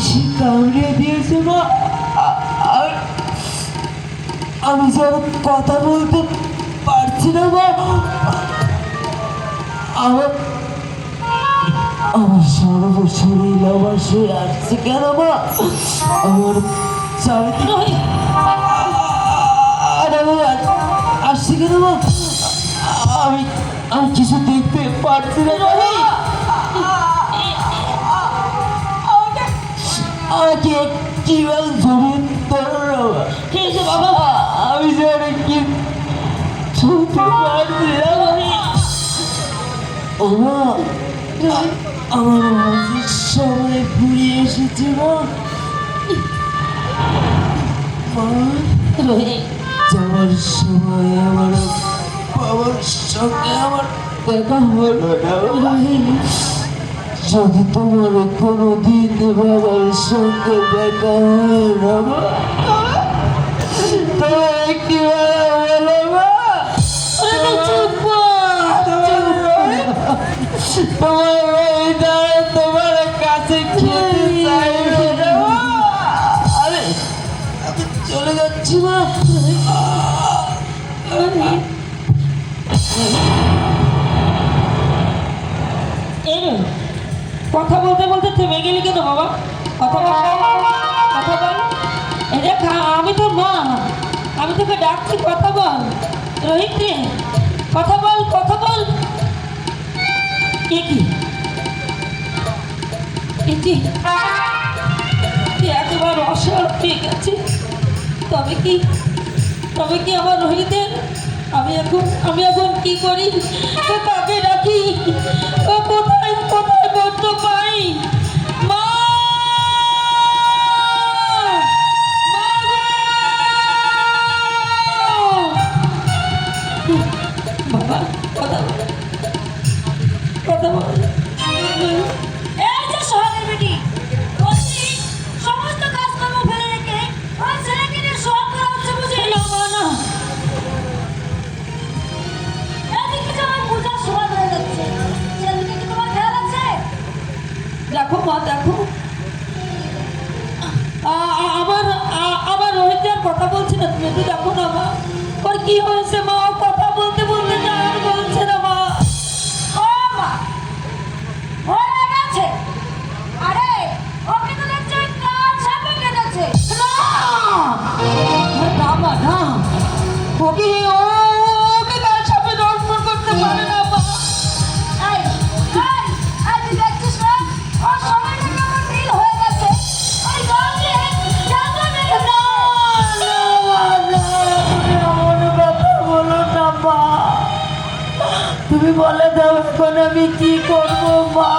বিষ কামড়ে দিয়েছে মা। আমি যেন কথা বলতে পারছি না মা। আমার আমার সর্বশরীর আমার শুয়ে আসছে কেন মা? আমার চারিদিকে আসছে কেন মা? আমি আমি কিছু দেখতে পারছি না। আমাকে কিভাবে জমিয়ে ধরো বাবা? আমি যে অনেক কি ছুটতে পারছি না। ও মা, আমার মাঝে সময় ফুরিয়ে এসেছে মা। যাওয়ার সময় আমার বাবার সঙ্গে আমার দেখা হলো না। যদি তোমার কোনোদিন বাবার সঙ্গে দেখা হয় না মা, তোমার কি বলো মা? তোমার কাছে খেতে চাইবে না মা। আরে আমি চলে যাচ্ছি মা। কথা বলতে বলতে থেমে গেলি কেন বাবা? কথা বল, কথা বল। দেখ আমি তো মা, আমি তোকে ডাকছি, কথা বল। রোহিত রে, কথা বল, কথা বল। কি একেবারে অসাড় পেয়ে গেছে। তবে কি আমার রোহিতের? আমি এখন কি করি? কাকে রাখি? কোথায় বন্ধ পাই? মা, বাবা কথা বল। এই যে শহরের বেটি, বলছি সমস্ত কাজকর্ম ফেলে রেখে ওই ছেলেকে নিয়ে শোয়ার করা হচ্ছে বুঝি? না এদিকে যে আমার পূজার সময় হয়ে যাচ্ছে, সেদিকে কি তোমার খেয়াল আছে? দেখো মা, দেখো আমার রোহিতের কথা বলছি না, তুমি একটু দেখো না মা, ওর কি হয়েছে মা? কথা বলতে বলতে না আর বলছে না মা। ও মা, হয়ে গেছে। আরে ওকে তো দেখছি ওই কাল সাপে কেটেছে। না মা, না, ওকে কাল সাপে দর্শন করতে পারে না মা। এই তুই দেখছিস না ওর সময়টা কেমন ঢিল হয়ে গেছে? ওই জল দিয়ে জানলা মেরে তুমি বলে দাও এখন আমি কি করবো মা?